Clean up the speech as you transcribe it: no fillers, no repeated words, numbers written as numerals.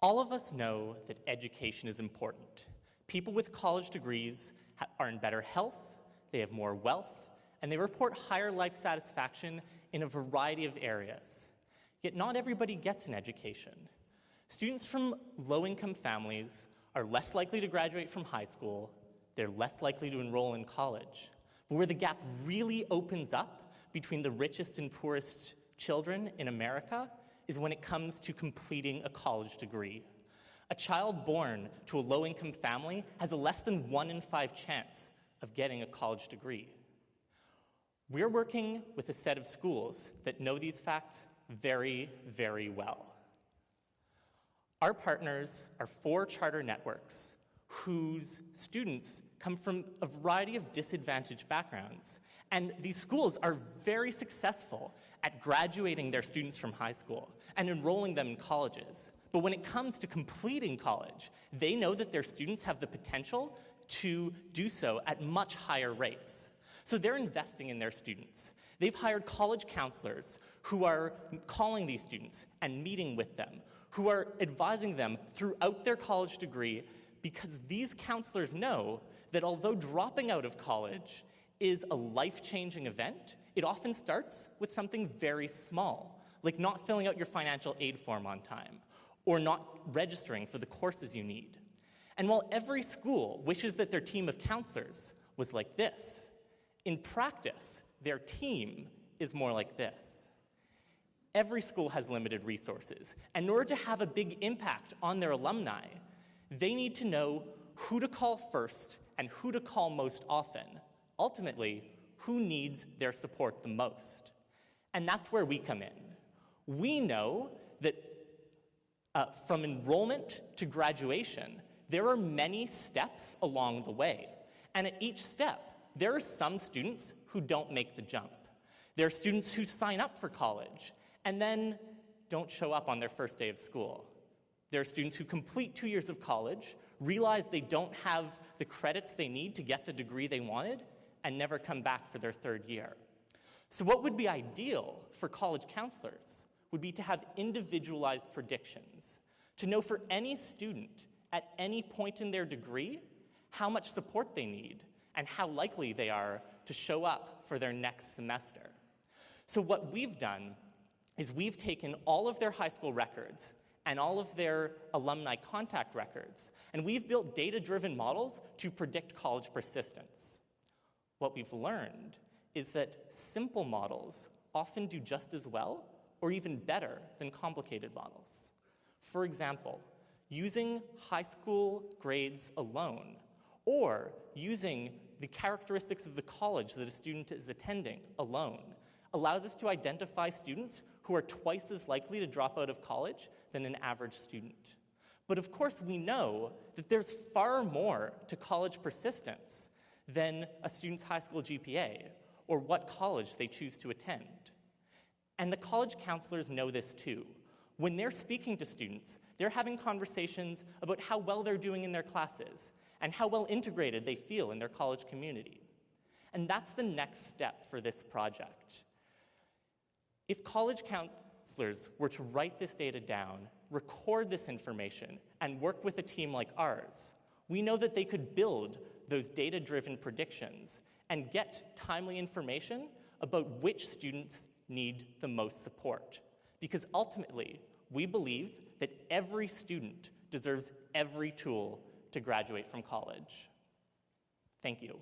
All of us know that education is important. People with college degrees are in better health, they have more wealth, and they report higher life satisfaction in a variety of areas. Yet not everybody gets an education. Students from low-income families are less likely to graduate from high school, they're less likely to enroll in college. But where the gap really opens up between the richest and poorest children in America is when it comes to completing a college degree. A child born to a low-income family has a less than 1 in 5 chance of getting a college degree. We're working with a set of schools that know these facts very, very well. Our partners are 4 charter networks whose students come from a variety of disadvantaged backgrounds. And these schools are very successful at graduating their students from high school and enrolling them in colleges. But when it comes to completing college, they know that their students have the potential to do so at much higher rates. So they're investing in their students. They've hired college counselors who are calling these students and meeting with them, who are advising them throughout their college degree, because these counselors know that although dropping out of college is a life-changing event, it often starts with something very small, like not filling out your financial aid form on time, or not registering for the courses you need. And while every school wishes that their team of counselors was like this, in practice, their team is more like this. Every school has limited resources, and in order to have a big impact on their alumni, they need to know who to call first and who to call most often. Ultimately, who needs their support the most. And that's where we come in. We know that from enrollment to graduation, there are many steps along the way. And at each step, there are some students who don't make the jump. There are students who sign up for college and then don't show up on their first day of school. There are students who complete 2 years of college, realize they don't have the credits they need to get the degree they wanted, and never come back for their 3rd year. So what would be ideal for college counselors would be to have individualized predictions, to know for any student at any point in their degree how much support they need and how likely they are to show up for their next semester. So what we've done is we've taken all of their high school records and all of their alumni contact records, and we've built data-driven models to predict college persistence. What we've learned is that simple models often do just as well or even better than complicated models. For example, using high school grades alone, or using the characteristics of the college that a student is attending alone, allows us to identify students who are twice as likely to drop out of college than an average student. But of course, we know that there's far more to college persistence than a student's high school GPA or what college they choose to attend. And the college counselors know this too. When they're speaking to students, they're having conversations about how well they're doing in their classes and how well integrated they feel in their college community. And that's the next step for this project. If college counselors were to write this data down, record this information, and work with a team like ours, we know that they could build those data-driven predictions and get timely information about which students need the most support. Because ultimately, we believe that every student deserves every tool to graduate from college. Thank you.